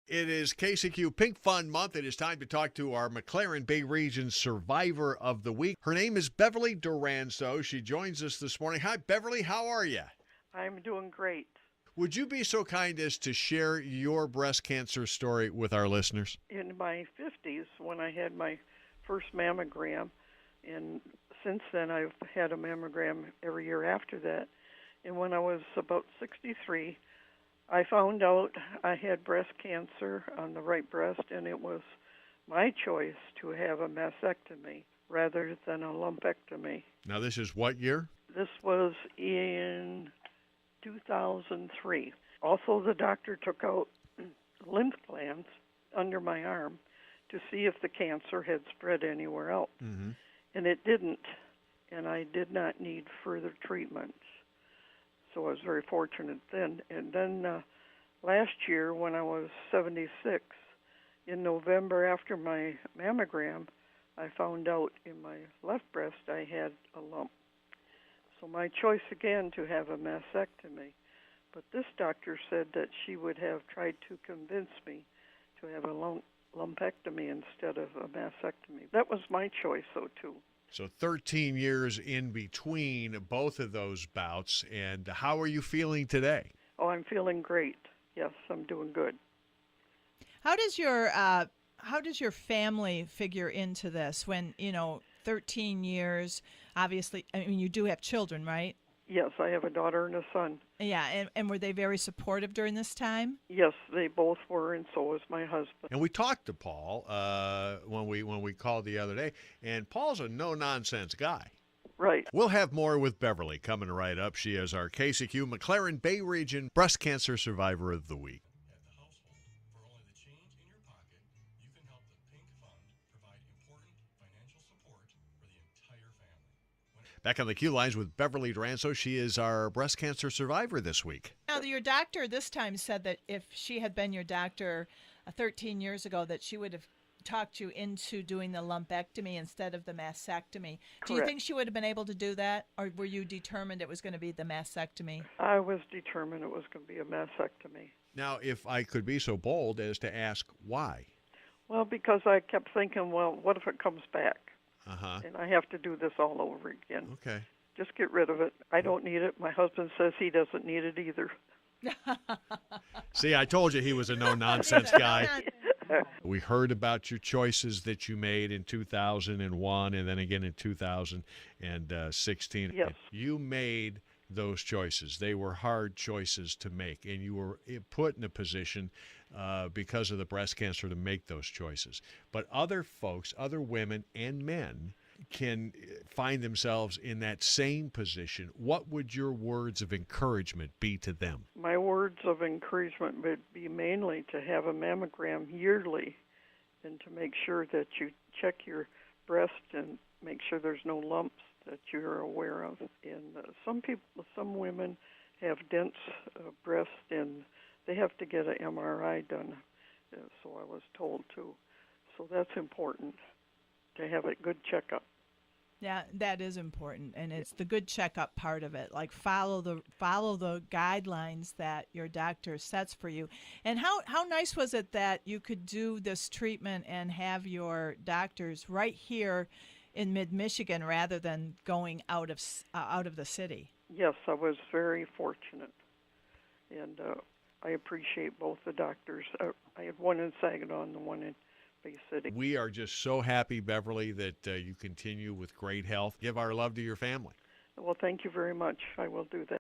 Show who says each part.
Speaker 1: It is KCQ Pink Fun Month. It is time to talk to our McLaren Bay Region Survivor of the Week. Her name is Beverly Duranzo. She joins us this morning. Hi, Beverly. How are you?
Speaker 2: I'm doing great.
Speaker 1: Would you be so kind as to share your breast cancer story with our listeners?
Speaker 2: In my 50s, when I had my first mammogram, and since then I've had a mammogram every year after that. And when I was about 63, I found out I had breast cancer on the right breast, and it was my choice to have a mastectomy rather than a lumpectomy.
Speaker 1: Now, this is what year?
Speaker 2: This was in 2003. Also, the doctor took out lymph glands under my arm to see if the cancer had spread anywhere else.
Speaker 1: Mm-hmm.
Speaker 2: And it didn't, and I did not need further treatment. So I was very fortunate then. And then last year, when I was 76, in November after my mammogram, I found out in my left breast I had a lump. So my choice again to have a mastectomy. But this doctor said that she would have tried to convince me to have a lumpectomy instead of a mastectomy. That was my choice, though, too.
Speaker 1: So 13 years in between both of those bouts. And how are you feeling today?
Speaker 2: Oh, I'm feeling great. Yes, I'm doing good.
Speaker 3: How does your family figure into this when, 13 years, obviously, I mean, you do have children, right?
Speaker 2: Yes, I have a daughter and a son.
Speaker 3: Yeah, and were they very supportive during this time?
Speaker 2: Yes, they both were, and so was my husband.
Speaker 1: And we talked to Paul when we called the other day, and Paul's a no-nonsense guy.
Speaker 2: Right.
Speaker 1: We'll have more with Beverly coming right up. She is our KCQ McLaren Bay Region Breast Cancer Survivor of the Week.
Speaker 4: At the household, for only the change in your pocket, you can help the Pink Fund provide important financial support for the entire family.
Speaker 1: Back on the Q lines with Beverly Duranzo. She is our breast cancer survivor this week.
Speaker 3: Now, your doctor this time said that if she had been your doctor 13 years ago, that she would have talked you into doing the lumpectomy instead of the mastectomy. Do you
Speaker 2: Correct.
Speaker 3: think she would have been able to do that, or were you determined it was going to be the mastectomy?
Speaker 2: I was determined it was going to be a mastectomy.
Speaker 1: Now, if I could be so bold as to ask why.
Speaker 2: Well, because I kept thinking, well, what if it comes back?
Speaker 1: Uh-huh.
Speaker 2: And I have to do this all over again.
Speaker 1: Okay.
Speaker 2: Just get rid of it. I don't need it. My husband says he doesn't need it either.
Speaker 1: See, I told you he was a no-nonsense guy. We heard about your choices that you made in 2001 and then again in 2016.
Speaker 2: Yes.
Speaker 1: You made those choices. They were hard choices to make, and you were put in a position because of the breast cancer to make those choices. But other folks, other women and men can find themselves in that same position. What would your words of encouragement be to them?
Speaker 2: My words of encouragement would be mainly to have a mammogram yearly and to make sure that you check your breast and make sure there's no lumps that you're aware of. And some women have dense breasts and they have to get an MRI done, so I was told too. So that's important to have a good checkup.
Speaker 3: Yeah, that is important, and it's the good checkup part of it. Like follow the guidelines that your doctor sets for you. And how nice was it that you could do this treatment and have your doctors right here in mid-Michigan rather than going out of the city?
Speaker 2: Yes, I was very fortunate, and I appreciate both the doctors. I had one in Saginaw and the one in Bay City.
Speaker 1: We are just so happy, Beverly, that you continue with great health. Give our love to your family.
Speaker 2: Well, thank you very much. I will do that.